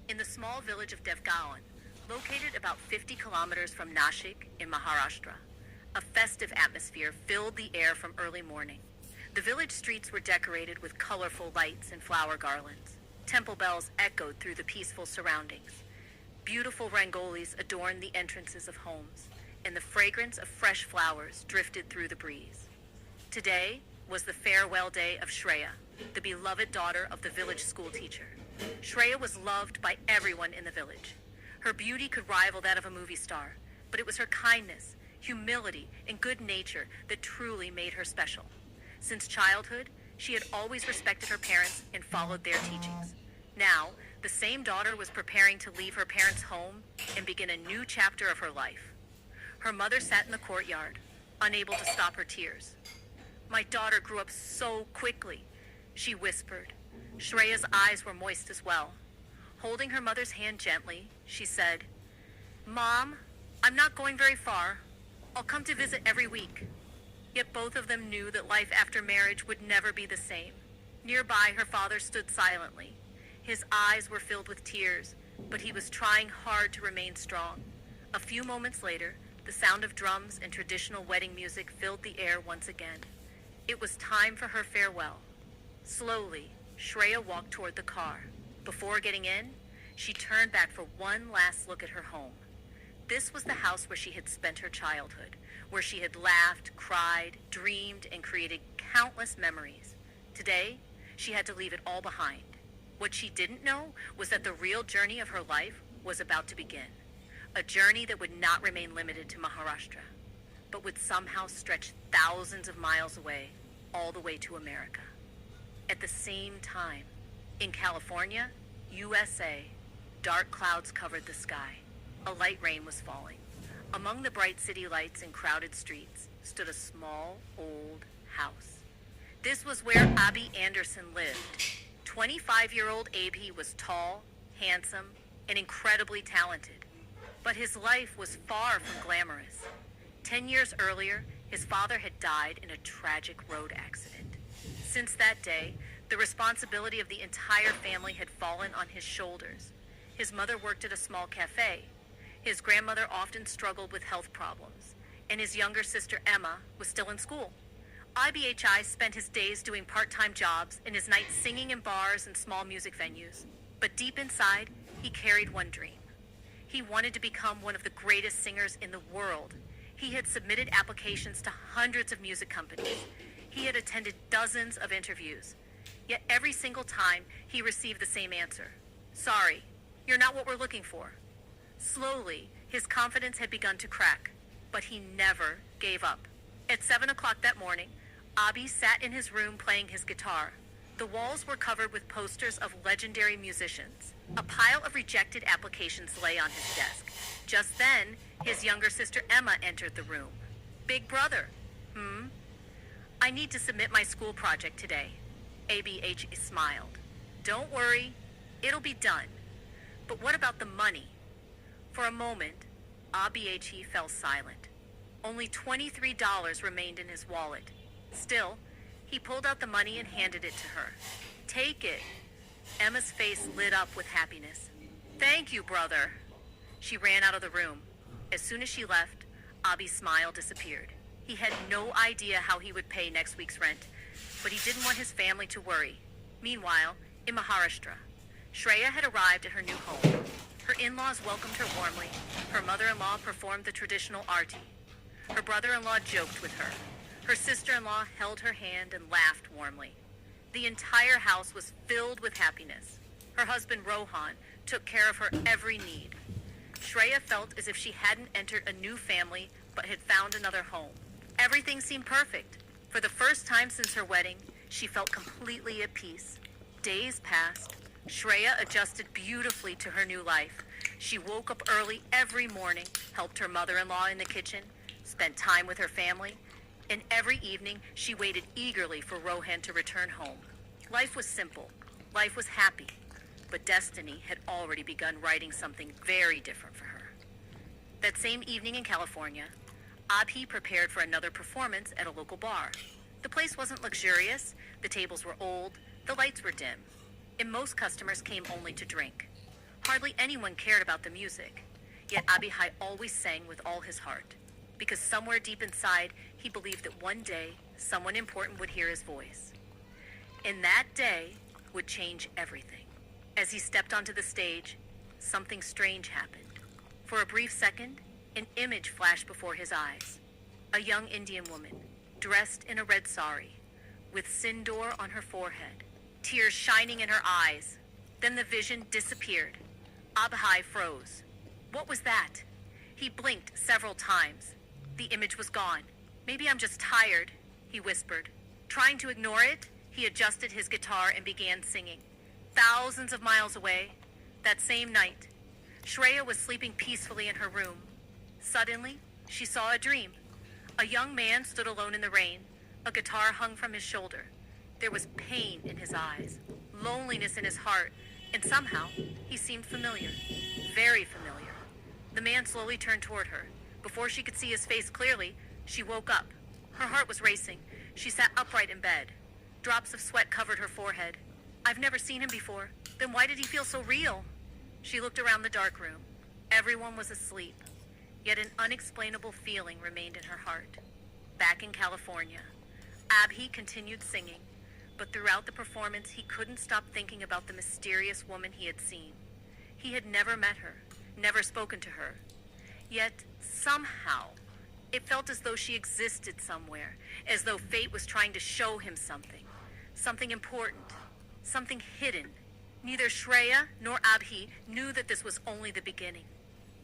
In the small village of Devgaon, located about 50 kilometers from Nashik in Maharashtra, a festive atmosphere filled the air from early morning. The village streets were decorated with colorful lights and flower garlands. Temple bells echoed through the peaceful surroundings. Beautiful rangolis adorned the entrances of homes, and the fragrance of fresh flowers drifted through the breeze. Today was the farewell day of Shreya, the beloved daughter of the village school teacher. Shreya was loved by everyone in the village. Her beauty could rival that of a movie star, but it was her kindness, humility, and good nature that truly made her special. Since childhood, she had always respected her parents and followed their teachings. Now, the same daughter was preparing to leave her parents' home and begin a new chapter of her life. Her mother sat in the courtyard, unable to stop her tears. "My daughter grew up so quickly," she whispered. Shreya's eyes were moist as well. Holding her mother's hand gently, she said, "Mom, I'm not going very far. I'll come to visit every week." Yet both of them knew that life after marriage would never be the same. Nearby, her father stood silently. His eyes were filled with tears, but he was trying hard to remain strong. A few moments later, the sound of drums and traditional wedding music filled the air once again. It was time for her farewell. Slowly, Shreya walked toward the car. Before getting in, she turned back for one last look at her home. This was the house where she had spent her childhood, where she had laughed, cried, dreamed, and created countless memories. Today, she had to leave it all behind. What she didn't know was that the real journey of her life was about to begin. A journey that would not remain limited to Maharashtra, but would somehow stretch thousands of miles away, all the way to America. At the same time, in California, USA, dark clouds covered the sky. A light rain was falling. Among the bright city lights and crowded streets stood a small, old house. This was where Abhi Anderson lived. 25-year-old Abhi was tall, handsome, and incredibly talented. But his life was far from glamorous. 10 years earlier, his father had died in a tragic road accident. Since that day, the responsibility of the entire family had fallen on his shoulders. His mother worked at a small cafe. His grandmother often struggled with health problems, and his younger sister Emma was still in school. IBHI spent his days doing part-time jobs and his nights singing in bars and small music venues. But deep inside, he carried one dream. He wanted to become one of the greatest singers in the world. He had submitted applications to hundreds of music companies. He had attended dozens of interviews. Yet every single time, he received the same answer. "Sorry, you're not what we're looking for." Slowly, his confidence had begun to crack, but he never gave up. At 7 o'clock that morning, Abhi sat in his room playing his guitar. The walls were covered with posters of legendary musicians. A pile of rejected applications lay on his desk. Just then, his younger sister Emma entered the room. "Big brother." "I need to submit my school project today." ABH smiled. "Don't worry, it'll be done. But what about the money?" For a moment, ABH fell silent. Only $23 remained in his wallet. Still, he pulled out the money and handed it to her. "Take it." Emma's face lit up with happiness. "Thank you, brother." She ran out of the room. As soon as she left, Abhi's smile disappeared. He had no idea how he would pay next week's rent, but he didn't want his family to worry. Meanwhile, in Maharashtra, Shreya had arrived at her new home. Her in-laws welcomed her warmly. Her mother-in-law performed the traditional arti. Her brother-in-law joked with her. Her sister-in-law held her hand and laughed warmly. The entire house was filled with happiness. Her husband, Rohan, took care of her every need. Shreya felt as if she hadn't entered a new family, but had found another home. Everything seemed perfect. For the first time since her wedding, she felt completely at peace. Days passed. Shreya adjusted beautifully to her new life. She woke up early every morning, helped her mother-in-law in the kitchen, spent time with her family, and every evening she waited eagerly for Rohan to return home. Life was simple. Life was happy. But destiny had already begun writing something very different for her. That same evening in California, Abhi prepared for another performance at a local bar. The place wasn't luxurious, the tables were old, the lights were dim, and most customers came only to drink. Hardly anyone cared about the music, yet Abihai always sang with all his heart, because somewhere deep inside, he believed that one day, someone important would hear his voice. And that day would change everything. As he stepped onto the stage, something strange happened. For a brief second, an image flashed before his eyes. A young Indian woman, dressed in a red sari, with sindoor on her forehead, tears shining in her eyes. Then the vision disappeared. Abihai froze. What was that? He blinked several times. The image was gone. Maybe I'm just tired, he whispered. Trying to ignore it, he adjusted his guitar and began singing. Thousands of miles away, that same night, Shreya was sleeping peacefully in her room. Suddenly, she saw a dream. A young man stood alone in the rain. A guitar hung from his shoulder. There was pain in his eyes, loneliness in his heart, and somehow he seemed familiar. Very familiar. The man slowly turned toward her. Before she could see his face clearly, she woke up. Her heart was racing. She sat upright in bed. Drops of sweat covered her forehead. I've never seen him before. Then why did he feel so real? She looked around the dark room. Everyone was asleep. Yet an unexplainable feeling remained in her heart. Back in California, Abhi continued singing, but throughout the performance he couldn't stop thinking about the mysterious woman he had seen. He had never met her, never spoken to her. Yet, somehow, it felt as though she existed somewhere, as though fate was trying to show him something. Something important, something hidden. Neither Shreya nor Abhi knew that this was only the beginning.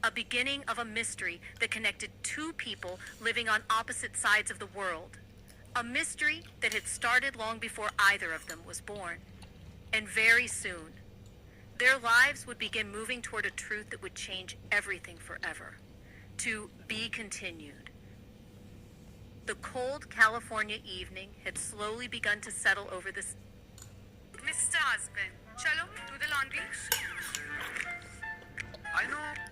A beginning of a mystery that connected two people living on opposite sides of the world. A mystery that had started long before either of them was born. And very soon, their lives would begin moving toward a truth that would change everything forever. To be continued. The cold California evening had slowly begun to settle over this. Mr. Husband, chalo, do the laundry. I know.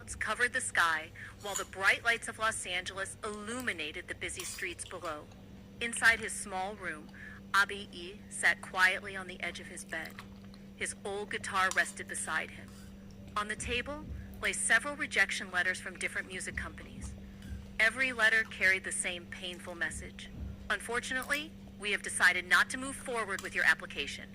Clouds covered the sky while the bright lights of Los Angeles illuminated the busy streets below. Inside his small room, Abhi sat quietly on the edge of his bed. His old guitar rested beside him. On the table lay several rejection letters from different music companies. Every letter carried the same painful message. Unfortunately, we have decided not to move forward with your application.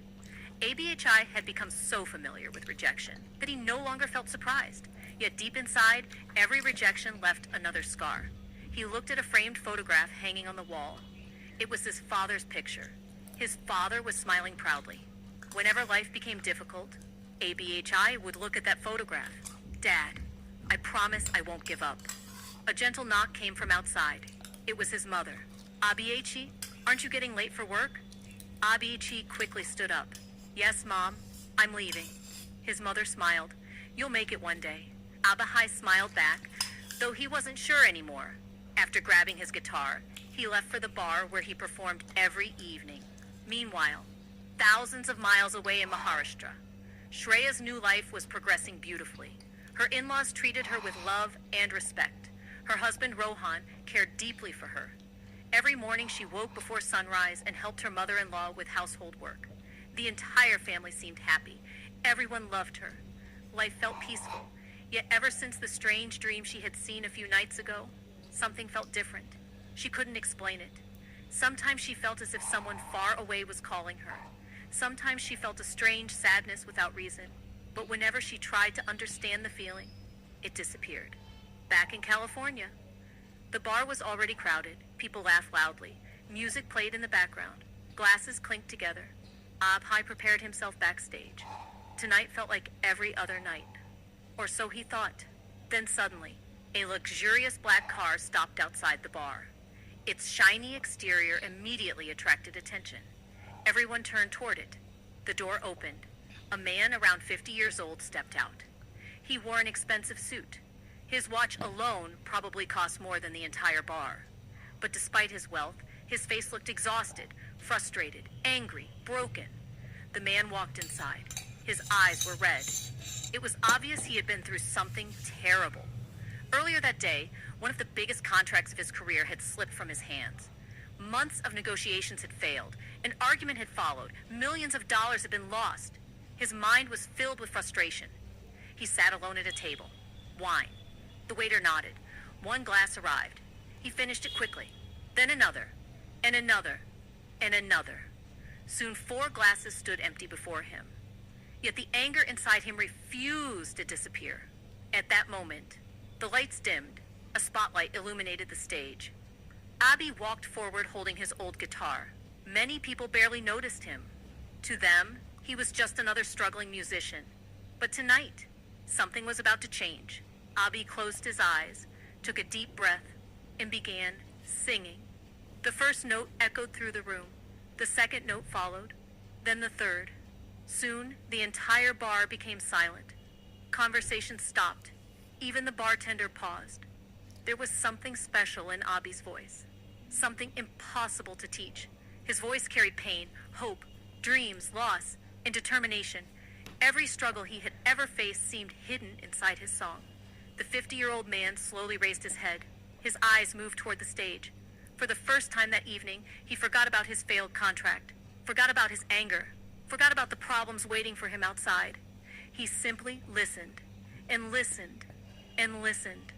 ABHI had become so familiar with rejection that he no longer felt surprised. Yet deep inside, every rejection left another scar. He looked at a framed photograph hanging on the wall. It was his father's picture. His father was smiling proudly. Whenever life became difficult, ABHI would look at that photograph. Dad, I promise I won't give up. A gentle knock came from outside. It was his mother. Abhi, aren't you getting late for work? Abhi quickly stood up. Yes, Mom, I'm leaving. His mother smiled. You'll make it one day. Abhi smiled back, though he wasn't sure anymore. After grabbing his guitar, he left for the bar where he performed every evening. Meanwhile, thousands of miles away in Maharashtra, Shreya's new life was progressing beautifully. Her in-laws treated her with love and respect. Her husband, Rohan, cared deeply for her. Every morning she woke before sunrise and helped her mother-in-law with household work. The entire family seemed happy. Everyone loved her. Life felt peaceful. Yet ever since the strange dream she had seen a few nights ago, something felt different. She couldn't explain it. Sometimes she felt as if someone far away was calling her. Sometimes she felt a strange sadness without reason. But whenever she tried to understand the feeling, it disappeared. Back in California, the bar was already crowded. People laughed loudly. Music played in the background. Glasses clinked together. Abhi prepared himself backstage. Tonight felt like every other night. Or so he thought. Then suddenly, a luxurious black car stopped outside the bar. Its shiny exterior immediately attracted attention. Everyone turned toward it. The door opened. A man around 50 years old stepped out. He wore an expensive suit. His watch alone probably cost more than the entire bar. But despite his wealth, his face looked exhausted, frustrated, angry, broken. The man walked inside. His eyes were red. It was obvious he had been through something terrible. Earlier that day, one of the biggest contracts of his career had slipped from his hands. Months of negotiations had failed. An argument had followed. Millions of dollars had been lost. His mind was filled with frustration. He sat alone at a table. Wine. The waiter nodded. One glass arrived. He finished it quickly. Then another, and another, and another. Soon 4 glasses stood empty before him. Yet the anger inside him refused to disappear. At that moment, the lights dimmed. A spotlight illuminated the stage. Abhi walked forward holding his old guitar. Many people barely noticed him. To them, he was just another struggling musician. But tonight, something was about to change. Abhi closed his eyes, took a deep breath, and began singing. The first note echoed through the room. The second note followed, then the third. Soon, the entire bar became silent. Conversation stopped. Even the bartender paused. There was something special in Abhi's voice, something impossible to teach. His voice carried pain, hope, dreams, loss, and determination. Every struggle he had ever faced seemed hidden inside his song. The 50-year-old man slowly raised his head. His eyes moved toward the stage. For the first time that evening, he forgot about his failed contract, forgot about his anger, forgot about the problems waiting for him outside. He simply listened, and listened, and listened.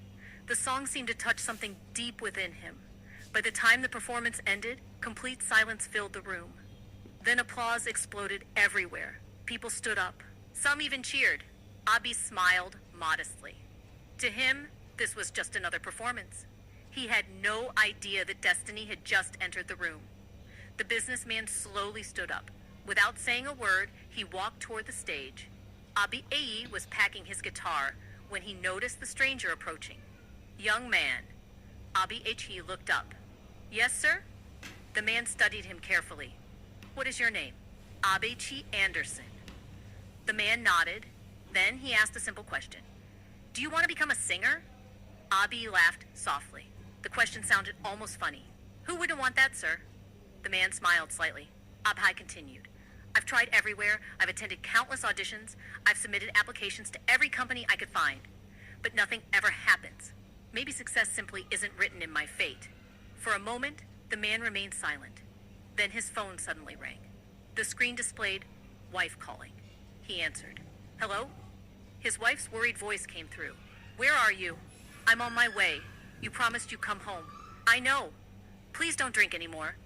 The song seemed to touch something deep within him. By the time the performance ended, complete silence filled the room. Then applause exploded everywhere. People stood up. Some even cheered. Abhi smiled modestly. To him, this was just another performance. He had no idea that destiny had just entered the room. The businessman slowly stood up. Without saying a word, he walked toward the stage. Abhi was packing his guitar when he noticed the stranger approaching. Young man. Abhi looked up. Yes, sir? The man studied him carefully. What is your name? Abhi Anderson. The man nodded. Then he asked a simple question. Do you want to become a singer? Abhi laughed softly. The question sounded almost funny. Who wouldn't want that, sir? The man smiled slightly. Abhi continued. I've tried everywhere. I've attended countless auditions. I've submitted applications to every company I could find. But nothing ever happens. Maybe success simply isn't written in my fate. For a moment, the man remained silent. Then his phone suddenly rang. The screen displayed, wife calling. He answered. Hello? His wife's worried voice came through. Where are you? I'm on my way. You promised you'd come home. I know. Please don't drink anymore.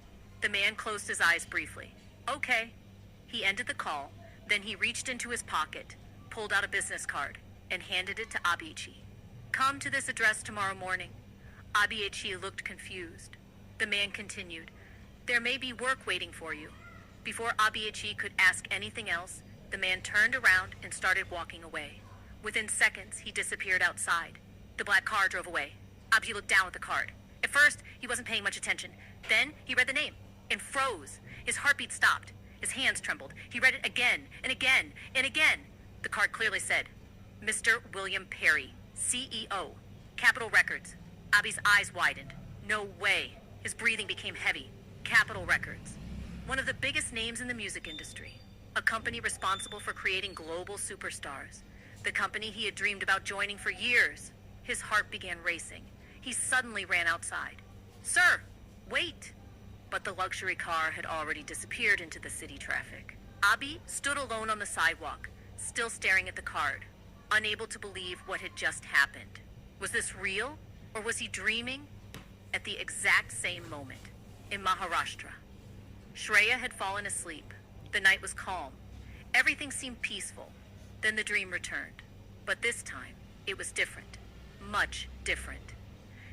The man closed his eyes briefly. Okay. He ended the call. Then he reached into his pocket, pulled out a business card, and handed it to Abhi. Come to this address tomorrow morning. Abhi looked confused. The man continued. There may be work waiting for you. Before Abhi could ask anything else, the man turned around and started walking away. Within seconds, he disappeared outside. The black car drove away. Abhi looked down at the card. At first, he wasn't paying much attention. Then, he read the name and froze. His heartbeat stopped. His hands trembled. He read it again and again and again. The card clearly said, Mr. William Perry, CEO, Capitol Records. Abhi's eyes widened. No way. His breathing became heavy. Capitol Records. One of the biggest names in the music industry. A company responsible for creating global superstars. The company he had dreamed about joining for years. His heart began racing. He suddenly ran outside. Sir, wait! But the luxury car had already disappeared into the city traffic. Abhi stood alone on the sidewalk, still staring at the card, unable to believe what had just happened. Was this real, or was he dreaming? At the exact same moment, in Maharashtra, Shreya had fallen asleep. The night was calm. Everything seemed peaceful. Then the dream returned. But this time, it was different. Much different.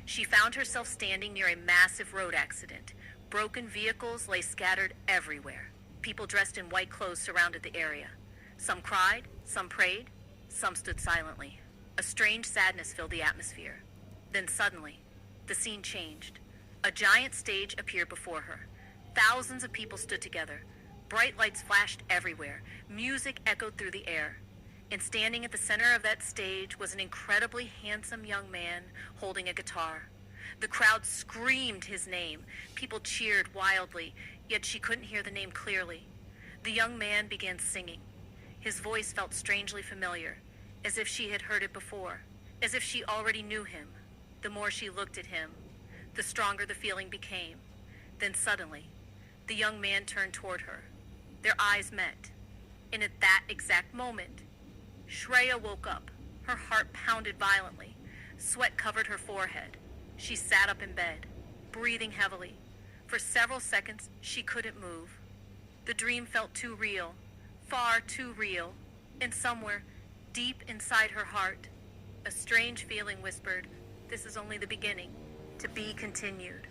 She found herself standing near a massive road accident. Broken vehicles lay scattered everywhere. People dressed in white clothes surrounded the area. Some cried, some prayed, some stood silently. A strange sadness filled the atmosphere. Then suddenly, the scene changed. A giant stage appeared before her. Thousands of people stood together. Bright lights flashed everywhere. Music echoed through the air. And standing at the center of that stage was an incredibly handsome young man holding a guitar. The crowd screamed his name. People cheered wildly, yet she couldn't hear the name clearly. The young man began singing. His voice felt strangely familiar, as if she had heard it before, as if she already knew him. The more she looked at him, the stronger the feeling became. Then suddenly, the young man turned toward her. Their eyes met. And at that exact moment, Shreya woke up. Her heart pounded violently. Sweat covered her forehead. She sat up in bed, breathing heavily. For several seconds, she couldn't move. The dream felt too real, far too real. And somewhere, deep inside her heart, a strange feeling whispered, "This is only the beginning, to be continued."